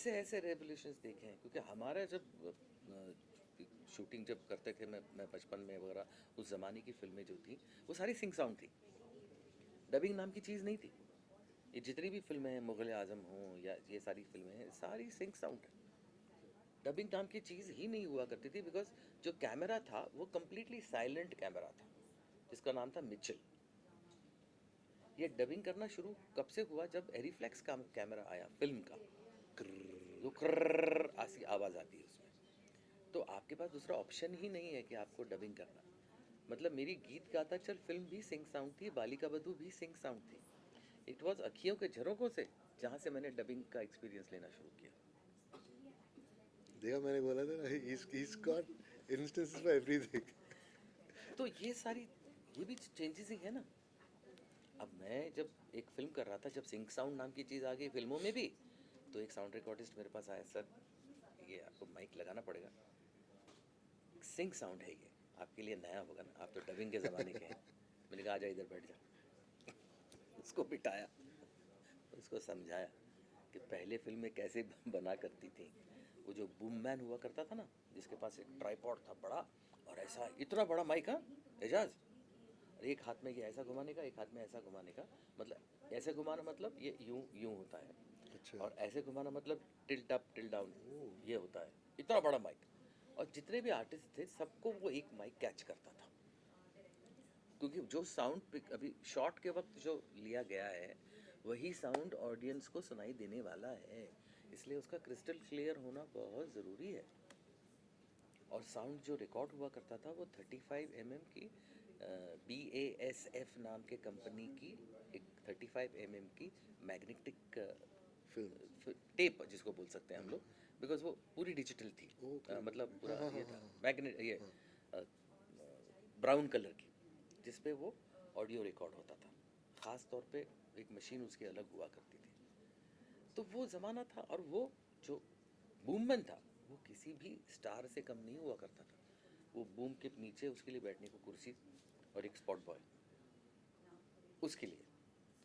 ऐसे ऐसे रेवोल्यूशंस देखे हैं, क्योंकि हमारा जब शूटिंग जब करते थे, मैं बचपन में वगैरह, उस ज़माने की फिल्में जो थी वो सारी सिंग साउंड थी, डबिंग नाम की चीज़ नहीं थी। ये जितनी भी फिल्में हैं, मुग़ल आज़म हों या ये सारी फिल्में हैं, सारी सिंग साउंड है। डबिंग नाम की चीज़ ही नहीं हुआ करती थी, बिकॉज जो कैमरा था वो कम्प्लीटली साइलेंट कैमरा था, जिसका नाम था मिचेल। ये डबिंग करना शुरू कब से हुआ? जब एरीफ्लेक्स का कैमरा आया फिल्म का, जो कर्र ऐसी आवाज़ आती है उसमें, तो आपके पास दूसरा ऑप्शन ही नहीं है कि आपको डबिंग करना। मतलब मेरी गीत गाता चल फिल्म भी सिंग साउंड थी, बालिका बधू भी सिंग साउंड थी। इट वॉज अखियों के झरोकों से जहाँ से मैंने डबिंग का एक्सपीरियंस लेना शुरू किया। देखा, मैंने बोला था ना, he's got instances for everything. तो ये भी चेंजेस ही है ना। अब मैं जब एक फिल्म कर रहा था, जब सिंग साउंड नाम की चीज़ आ गई फिल्मों में भी, तो एक साउंड रिकॉर्डिस्ट मेरे पास आया, सर ये आपको माइक लगाना पड़ेगा, सिंग साउंड है ये, आपके लिए नया होगा ना, आप तो डबिंग के ज़माने के हैं। मैंने कहा आजा इधर बैठ जा। उसको बिठाया, उसको समझाया कि पहले फिल्में कैसे बना करती थी। वो जो बूम मैन हुआ करता था ना, जिसके पास एक ट्राइपॉड था बड़ा, और ऐसा इतना बड़ा माइक, हाँ एजाज, और एक हाथ में ये ऐसा घुमाने का, एक हाथ में ऐसा घुमाने का, मतलब ऐसे घुमाना मतलब ये यूं यूं होता है, अच्छा। और ऐसे घुमाना मतलब टिल्ट अप टिल्ट डाउन, ये होता है, इतना बड़ा माइक। और जितने भी आर्टिस्ट थे सबको वो एक माइक कैच करता था, क्योंकि जो साउंड अभी शॉट के वक्त जो लिया गया है वही साउंड ऑडियंस को सुनाई देने वाला है, इसलिए उसका क्रिस्टल क्लियर होना बहुत ज़रूरी है। और साउंड जो रिकॉर्ड हुआ करता था वो 35 की BASF नाम के कंपनी की एक 35 की मैग्नेटिक टेप जिसको बोल सकते हैं हम लोग, बिकॉज वो पूरी डिजिटल थी। ओके। मतलब हाँ पूरा हाँ ये हाँ था हाँ मैग्नेट, ये हाँ। ब्राउन कलर की, जिस पे वो ऑडियो रिकॉर्ड होता था। ख़ास तौर पे एक मशीन उसकी अलग हुआ करती थी। तो वो ज़माना था, और वो जो बूममैन था वो किसी भी स्टार से कम नहीं हुआ करता था। वो बूम के नीचे उसके लिए बैठने को कुर्सी और एक स्पॉट बॉय, उसके लिए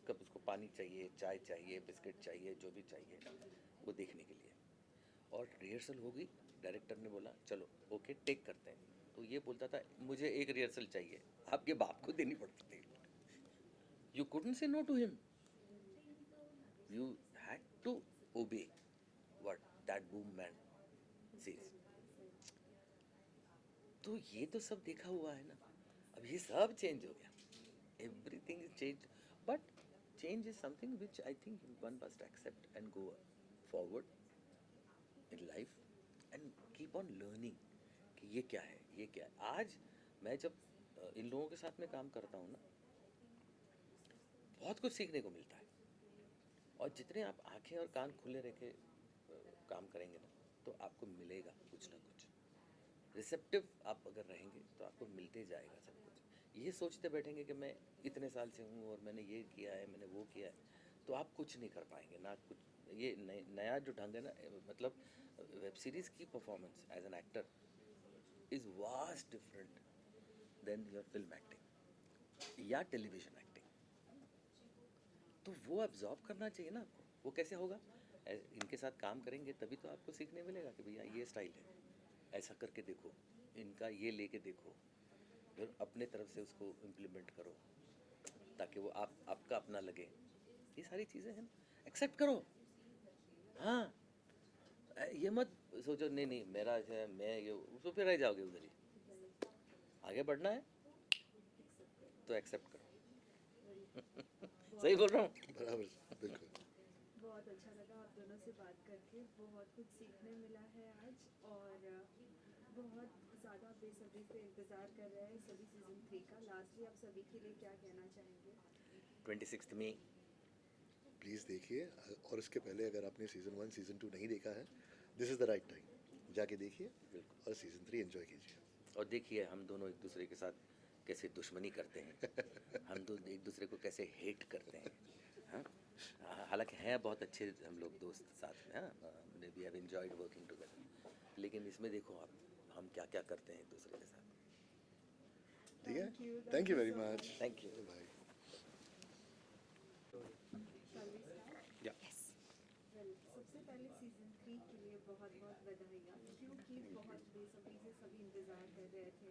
कब उसको पानी चाहिए, चाय चाहिए, बिस्किट चाहिए, जो भी चाहिए, वो देखने के लिए। और रिहर्सल होगी, डायरेक्टर ने बोला चलो ओके टेक करते हैं, तो ये बोलता था मुझे एक रिहर्सल चाहिए, आपके बाप को देनी पड़ती थी। You couldn't say no to him, you had to obey what that boom man says. तो ये तो सब देखा हुआ है ना। अब ये सब चेंज हो गया, everything is change, but change is something which I think one must accept and go forward in life and keep on learning कि ये क्या है, ये क्या है। आज मैं जब इन लोगों के साथ में काम करता हूँ ना, बहुत कुछ सीखने को मिलता है। और जितने आप आंखें और कान खुले रह के काम करेंगे ना, तो आपको मिलेगा कुछ ना कुछ। रिसेप्टिव आप अगर रहेंगे तो आपको मिलते जाएगा सब कुछ। ये सोचते बैठेंगे कि मैं इतने साल से हूँ और मैंने ये किया है, मैंने वो किया है, तो आप कुछ नहीं कर पाएंगे ना कुछ। ये नया जो ढंग है ना, मतलब वेब सीरीज़ की performance as an actor is vast different than your film acting या टेलीविजन एक्टिंग। तो वो एब्जॉर्ब करना चाहिए ना आपको। वो कैसे होगा? इनके साथ काम करेंगे तभी तो आपको सीखने मिलेगा कि भैया ये स्टाइल है, ऐसा करके देखो, इनका ये लेके देखो, फिर अपने तरफ से उसको इम्प्लीमेंट करो, ताकि वो आपका अपना लगे। ये सारी चीज़ें हैं ना, एक्सेप्ट करो। हाँ, ये मत सोचो नहीं नहीं मेरा है, मैं ये, तो फिर रह जाओगे उधर ही। आगे बढ़ना है तो एक्सेप्ट करो। सही बोल रहा हूँ। बराबर, बिल्कुल। बहुत अच्छा लगा आप दोनों से बात करके, बहुत कुछ सीखने मिला है आज, और बहुत ज़्यादा बेसब्री से इंतज़ार कर रहे हैं सभी सीज़न 3 का। लास्टली आप सभी के लिए क्या कहना चाहेंगे? 26 मई। प्लीज़ देखिए, और उसके पहले अगर आपने सीज़न 1 सीज़न 2 नहीं देखा है, this is the right time, जाके देखिए बिल्कुल। और सीज़न 3 एंजॉय कीजिए। और देखिए हम दोनों एक दूसरे के साथ कैसे दुश्मनी करते हैं, हम दो एक दूसरे को कैसे हेट करते हैं। हाँ, हालांकि हैं बहुत अच्छे हम लोग दोस्त साथ में, हाँ, we have enjoyed working together, लेकिन इसमें देखो आप हम क्या क्या करते हैं एक दूसरे के साथ। ठीक है, thank thank you you very so much. Much. Thank you. Bye. Shall we start? या Well, so सबसे पहले सीजन 3 के लिए बहुत बहुत बधाइयाँ, क्योंकि बहुत बेसब्री से सभी इंतज़ार कर रहे थे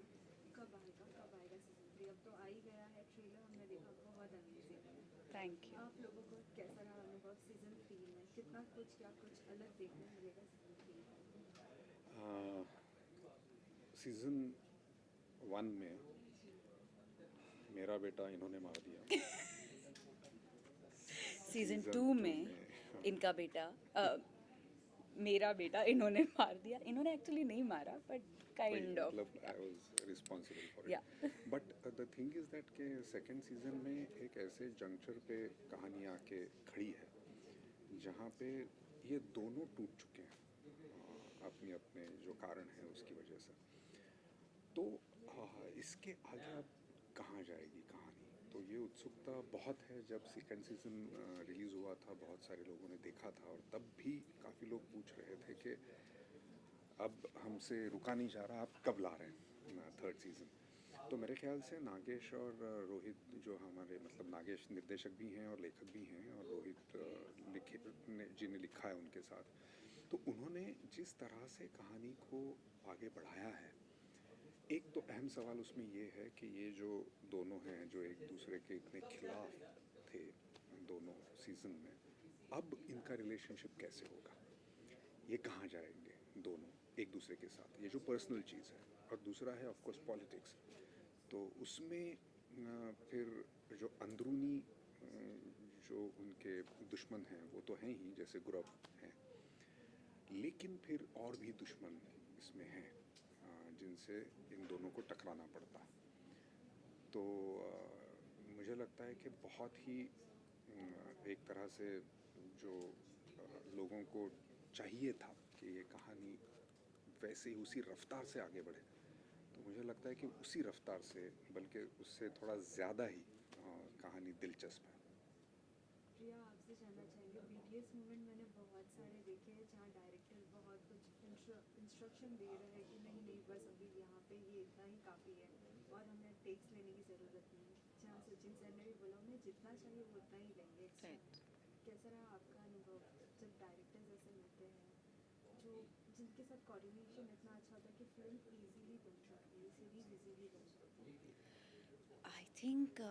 कब आएगा सीजन 3। अब तो आ ही गया है, ट्रेलर हमने देखा, बहुत अमेजिंग है। Thank you. आप लोगों को कैसा रहा अनुभव सीजन 3 में? कितना कुछ क्या कुछ अलग देखने मिलेगा सीजन 3 में? सीज़न 1 में मेरा बेटा इन्होंने मार दिया। सीजन Season 2 two में में, इनका बेटा मेरा बेटा इन्होंने मार दिया। इन्होंने एक्चुअली नहीं मारा, बट काइंड ऑफ। मतलब I was responsible for Yeah. It. But the thing is that के सेकंड सीजन में एक ऐसे जंक्चर पे कहानी आके खड़ी है जहाँ पे ये दोनों टूट चुके हैं अपने अपने जो कारण है उसकी वजह से। तो इसके आगे अब कहाँ जाएगी कहानी, तो ये उत्सुकता बहुत है। जब सेकंड सीजन रिलीज़ हुआ था, बहुत सारे लोगों ने देखा था और तब भी काफ़ी लोग पूछ रहे थे कि अब हमसे रुका नहीं जा रहा, आप कब ला रहे हैं थर्ड सीज़न। तो मेरे ख्याल से नागेश और रोहित, जो हमारे मतलब नागेश निर्देशक भी हैं और लेखक भी हैं, और रोहित जी ने लिखा है उनके साथ, तो उन्होंने जिस तरह से कहानी को आगे बढ़ाया है, एक तो अहम सवाल उसमें ये है कि ये जो दोनों हैं जो एक दूसरे के इतने खिलाफ थे दोनों सीज़न में, अब इनका रिलेशनशिप कैसे होगा, ये कहाँ जाएंगे दोनों एक दूसरे के साथ, ये जो पर्सनल चीज़ है। और दूसरा है ऑफ कोर्स पॉलिटिक्स। तो उसमें फिर जो अंदरूनी जो उनके दुश्मन हैं वो तो हैं ही, जैसे गुरव हैं, लेकिन फिर और भी दुश्मन इसमें हैं जिनसे इन दोनों को टकराना पड़ता है। तो मुझे लगता है कि बहुत ही एक तरह से जो लोगों को चाहिए था कि ये कहानी वैसे ही उसी रफ्तार से आगे बढ़े, तो मुझे लगता है कि उसी रफ्तार से, बल्कि उससे थोड़ा ज़्यादा ही कहानी दिलचस्प है। प्रिया, आपसे जानना चाहेंगे, बीटीएस मूवमेंट मैंने बहुत सारे देखे हैं जहाँ डायरेक्टर बहुत कुछ इंस्ट्रक्शन दे रहे हैं कि नहीं बस अभी यहाँ पे ये इतना ही काफ़ी है और हमें टेक्स लेने की ज़रूरत नहीं है। जहाँ सचिन सर ने भी बोला उन्हें जितना चाहिए वो उतना ही लेंगे extra। कैसा रहा आपका अनुभव जब डायरेक्टर्स ऐसे मिलते हैं जो जिनके साथ कोऑर्डिनेशन इतना अच्छा होता है कि फिल्म इजीली बन सकती है, सीरीज इजीली बन सकती है? आई थिंक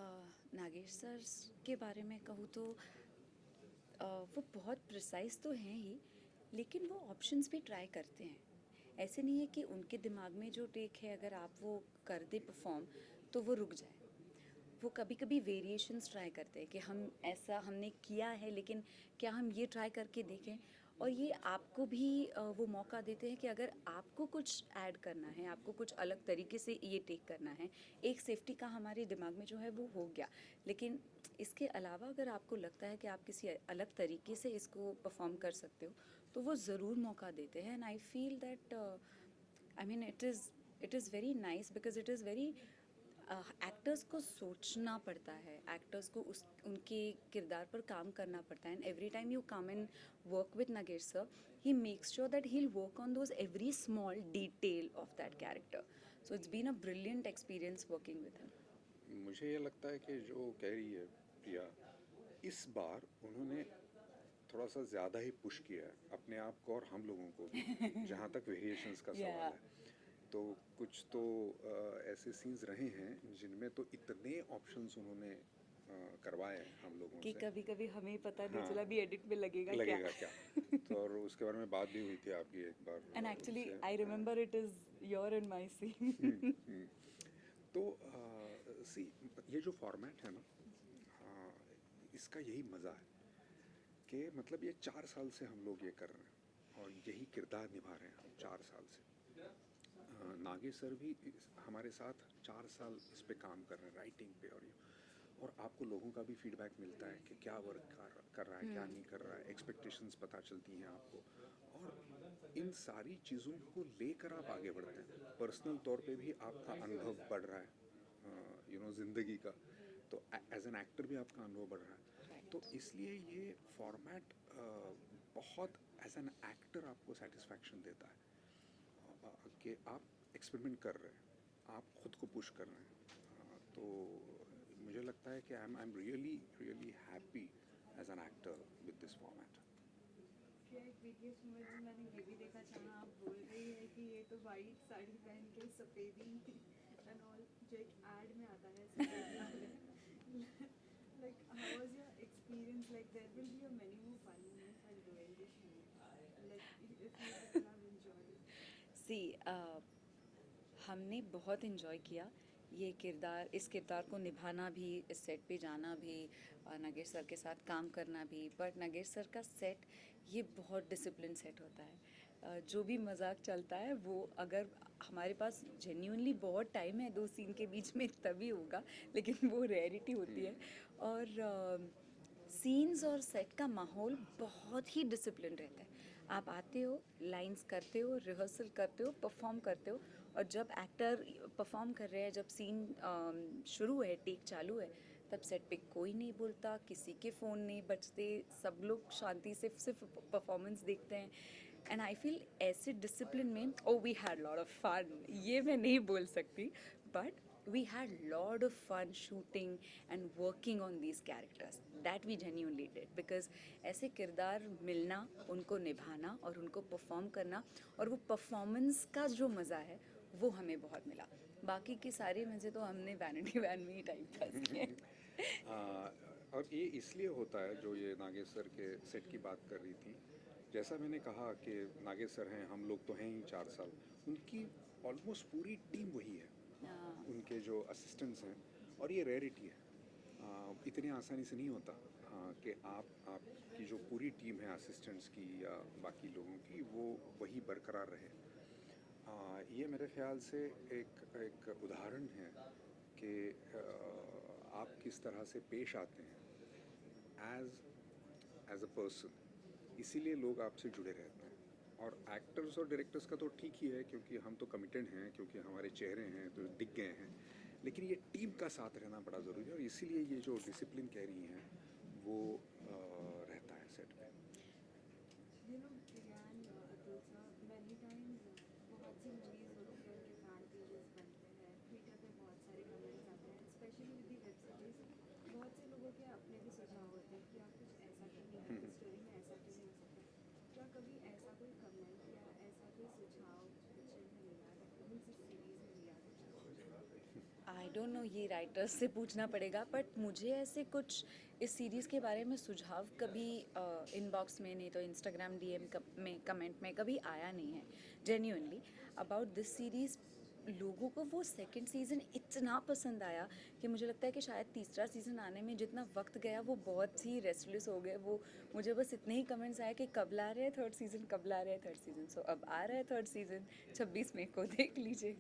नागेश सर के बारे में कहूँ तो वो बहुत प्रिसाइज तो हैं ही, लेकिन वो ऑप्शंस भी ट्राई करते हैं। ऐसे नहीं है कि उनके दिमाग में जो टेक है अगर आप वो कर दे परफॉर्म तो वो रुक जाए। वो कभी कभी वेरिएशंस ट्राई करते हैं कि हम ऐसा हमने किया है लेकिन क्या हम ये ट्राई करके देखें। और ये आपको भी वो मौका देते हैं कि अगर आपको कुछ ऐड करना है, आपको कुछ अलग तरीके से ये टेक करना है, एक सेफ्टी का हमारे दिमाग में जो है वो हो गया, लेकिन इसके अलावा अगर आपको लगता है कि आप किसी अलग तरीके से इसको परफॉर्म कर सकते हो तो वो ज़रूर मौका देते हैं। And I feel that I mean it is very nice because it is very actors को सोचना पड़ता है, एक्टर्स को उनके किरदार पर काम करना पड़ता है। And every time you come and work with Nagesh sir, he makes sure that he will work on those every small detail of that character. So it's been a brilliant experience working with him. मुझे ये लगता है कि जो कह रही है प्रिया, इस बार उन्होंने थोड़ा सा ज़्यादा ही पुश किया है अपने आप को और हम लोगों को भी, जहाँ तक वेरिएशंस का Yeah. सवाल है। तो कुछ तो ऐसे सीन्स रहे हैं जिनमें तो इतने ऑप्शंस उन्होंने करवाए हैं हम लोगों कि से, कभी कभी हमें पता नहीं हाँ, चला भी एडिट में लगेगा क्या। तो और उसके बारे में बात भी हुई थी आपकी एक बार एंड एक्चुअली उनसे। I remember it is your and my scene. तो सी, ये जो फॉर्मेट है ना, इसका यही मज़ा है कि मतलब ये 4 साल से हम लोग ये कर रहे हैं और यही किरदार निभा रहे हैं हम 4 साल से। नागेश सर भी हमारे साथ 4 साल इस पे काम कर रहे हैं, राइटिंग पे, और आपको लोगों का भी फीडबैक मिलता है कि क्या वर्क कर रहा है, क्या नहीं कर रहा है, एक्सपेक्टेशंस पता चलती हैं आपको, और इन सारी चीज़ों को लेकर आप आगे बढ़ते हैं। पर्सनल तौर पे भी आपका अनुभव बढ़ रहा है, ज़िंदगी का, तो एज एन एक्टर भी आपका अनुभव बढ़ रहा है। तो इसलिए ये फॉर्मेट बहुत एज एन एक्टर आपको सेटिस्फैक्शन देता है कि आप एक्सपेरिमेंट कर रहे हैं, आप खुद को पुश कर रहे हैं। तो मुझे लगता है कि I am really happy as an actor with this format. क्या एक पीडीएफ में भी मैंने ये भी देखा जहाँ आप बोल रही है कि ये तो वाइट साड़ी पहन के सफ़ेदी एंड ऑल, जो एक एड में आता है like how was your experience, like there will be many more fun moments while doing this movie, like if you have enjoyed. See हमने बहुत इन्जॉय किया ये किरदार, इस किरदार को निभाना भी, इस सेट पे जाना भी, नागेश सर के साथ काम करना भी। बट नागेश सर का सेट ये बहुत डिसिप्लिन सेट होता है। जो भी मजाक चलता है वो अगर हमारे पास जेन्यूनली बहुत टाइम है 2 सीन के बीच में तभी होगा, लेकिन वो रेयरिटी होती है। और सीन्स और सेट का माहौल बहुत ही डिसिप्लिन रहता है। आप आते हो, लाइंस करते हो, रिहर्सल करते हो, परफॉर्म करते हो, और जब एक्टर परफॉर्म कर रहे हैं, जब सीन शुरू है, टेक चालू है, तब सेट पे कोई नहीं बोलता, किसी के फ़ोन नहीं बजते, सब लोग शांति से सिर्फ परफॉर्मेंस देखते हैं। एंड आई फील ऐसे डिसिप्लिन में oh we had lot of fun, ये मैं नहीं बोल सकती, but we had lot of fun shooting and working on these characters that we genuinely did, because ऐसे किरदार मिलना, उनको निभाना और उनको परफॉर्म करना, और वो परफॉर्मेंस का जो मज़ा है वो हमें बहुत मिला। बाकी के सारे मज़े तो हमने वैनिटी वैन में ही टाइम पास किए। और ये इसलिए होता है, जो ये नागेश सर के सेट की बात कर रही थी, जैसा मैंने कहा कि नागेश सर हैं, हम लोग तो हैं ही 4 साल, उनकी ऑलमोस्ट पूरी टीम वही है, उनके जो असिस्टेंट्स हैं, और ये रेयरिटी है। इतने आसानी से नहीं होता कि आपकी जो पूरी टीम है असिस्टेंट्स की या बाकी लोगों की, वो वही बरकरार रहे। ये मेरे ख्याल से एक उदाहरण है कि आप किस तरह से पेश आते हैं एज अ पर्सन, इसीलिए लोग आपसे जुड़े रहते हैं। और एक्टर्स और डायरेक्टर्स का तो ठीक ही है, क्योंकि हम तो कमिटेड हैं, क्योंकि हमारे चेहरे हैं तो दिख गए हैं, लेकिन ये टीम का साथ रहना बड़ा ज़रूरी है, और इसीलिए ये जो डिसिप्लिन कह रही हैं वो रहता है सेट पे। You know, Priyan, Atul sir, many times बहुत सी मूवीज होती है, उनके फैन पेजेस बनते हैं, ट्विटर पे बहुत सारे कमेंट्स आते हैं, specially with the web series. बहुत से लोगों के अपने भी सुझाव होते हैं कि आप कुछ ऐसा क्यों नहीं करते, स्टोरी में ऐसा क्यों नहीं हो सकता। क्या कभी ऐसा कोई कमेंट या ऐसा कोई सुझाव पिक्चर में मिला है, उस सीरीज में मिला है? आई डोंट नो, ये राइटर्स से पूछना पड़ेगा, बट मुझे ऐसे कुछ इस सीरीज़ के बारे में सुझाव कभी इनबॉक्स में, नहीं तो इंस्टाग्राम डीएम में, कमेंट में कभी आया नहीं है जेन्युइनली अबाउट दिस सीरीज़। लोगों को वो सेकंड सीज़न इतना पसंद आया कि मुझे लगता है कि शायद तीसरा सीज़न आने में जितना वक्त गया वो बहुत ही रेस्टलेस हो गए। वो मुझे बस इतने ही कमेंट्स आए कि कब ला रहे हैं थर्ड सीज़न, कब ला रहे हैं थर्ड सीज़न। सो अब आ रहा है थर्ड सीज़न 26 मई को, देख लीजिए।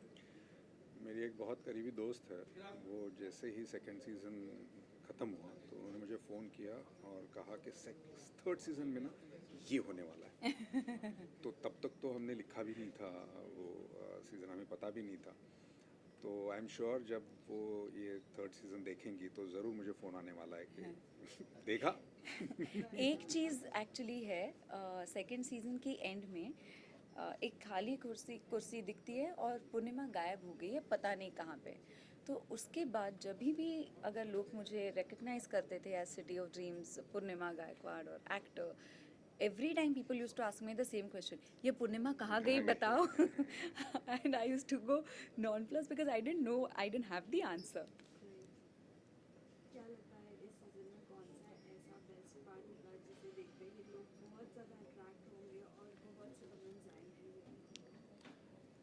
मेरी एक बहुत करीबी दोस्त है, वो जैसे ही सेकंड सीज़न ख़त्म हुआ तो उन्होंने मुझे फ़ोन किया और कहा कि थर्ड सीज़न में ना ये होने वाला है। तो तब तक तो हमने लिखा भी नहीं था वो सीज़न, हमें पता भी नहीं था। तो आई एम श्योर जब वो ये थर्ड सीज़न देखेंगी तो ज़रूर मुझे फ़ोन आने वाला है कि देखा। एक चीज़ एक्चुअली है, सेकंड सीज़न की एंड में एक खाली कुर्सी दिखती है और पूर्णिमा गायब हो गई है, पता नहीं कहाँ पे। तो उसके बाद जब भी अगर लोग मुझे रिकग्नाइज करते थे as City of Dreams, Purnima Gaikwad और actor, every time people use to ask me the same question, ये पूर्णिमा कहाँ गई बताओ। And I use to go nonplus because I didn't know, I didn't have the answer. क्या लगता है इस season में कौन सा ऐसा बेस्ट पार्ट होगा जिसे देखते ही लोग बहुत ज़्यादा अट्रैक्ट होंगे और बहुत से कमेंट्स आएंगे?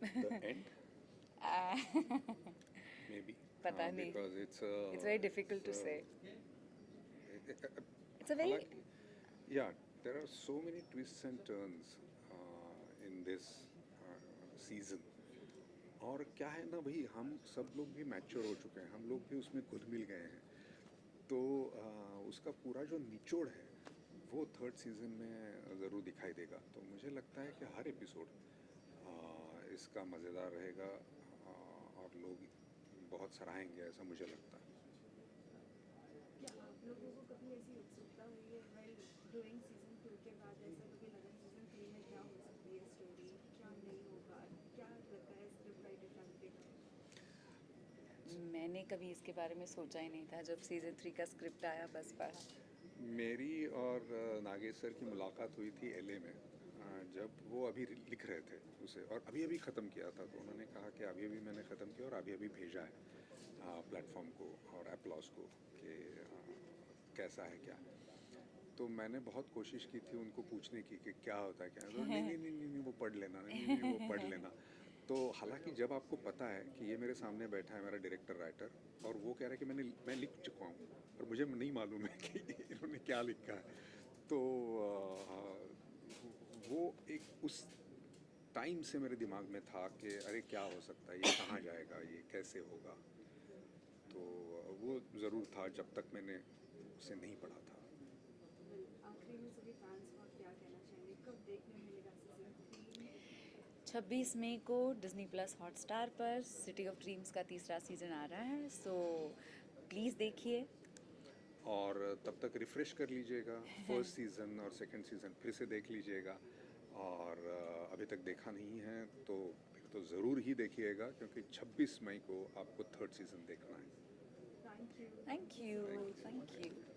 The end? Maybe. पता नहीं, Because it's very difficult to say. It's a very yeah, there are so many twists and turns in this season. और क्या है ना भाई, हम सब लोग भी मैच्योर हो चुके हैं, हम लोग भी उसमें घुल मिल गए हैं, तो उसका पूरा जो निचोड़ है वो थर्ड सीज़न में ज़रूर दिखाई देगा। तो मुझे लगता है कि हर एपिसोड इसका मज़ेदार रहेगा और लोग बहुत सराहेंगे, ऐसा मुझे लगता है। क्या आप लोगों को कभी ऐसी उत्सुकता हुई है वेल डूइंग सीजन 2 के बाद, ऐसा कभी लगा सीजन 3 में क्या हो सकती है स्टोरी, क्या नहीं होगा, क्या लगता है स्क्रिप्ट राइटर क्या लिखेगा? मैंने कभी इसके बारे में सोचा ही नहीं था, जब सीज़न 3 का स्क्रिप्ट आया बस पढ़ा। मेरी और नागेश सर की मुलाकात हुई थी LA में जब वो अभी लिख रहे थे उसे और अभी अभी ख़त्म किया था, तो उन्होंने कहा कि अभी अभी मैंने ख़त्म किया और अभी अभी भेजा है प्लेटफॉर्म को और एप्लॉज को कि कैसा है क्या है। तो मैंने बहुत कोशिश की थी उनको पूछने की कि क्या होता है क्या है, तो नहीं नहीं नहीं नहीं नहीं, वो पढ़ लेना, नहीं नहीं नहीं, वो पढ़ लेना। तो हालांकि जब आपको पता है कि ये मेरे सामने बैठा है मेरा डायरेक्टर राइटर और वो कह रहा है कि मैं लिख चुका हूँ और मुझे नहीं मालूम है कि इन्होंने क्या लिखा है, तो वो एक उस टाइम से मेरे दिमाग में था कि अरे क्या हो सकता है, ये कहाँ जाएगा, ये कैसे होगा। तो वो ज़रूर था जब तक मैंने उसे नहीं पढ़ा था। आखिरी में सभी फैंस को आप क्या कहना चाहेंगे, कब देखने मिलेगा सीजन 3? 26 मई को डिज्नी प्लस हॉटस्टार पर सिटी ऑफ ड्रीम्स का तीसरा सीज़न आ रहा है, सो प्लीज़ देखिए। और तब तक रिफ़्रेश कर लीजिएगा, फर्स्ट सीज़न और सेकंड सीज़न फिर से देख लीजिएगा। और अभी तक देखा नहीं है तो फिर तो ज़रूर ही देखिएगा, क्योंकि 26 मई को आपको थर्ड सीज़न देखना है। Thank you. Thank you.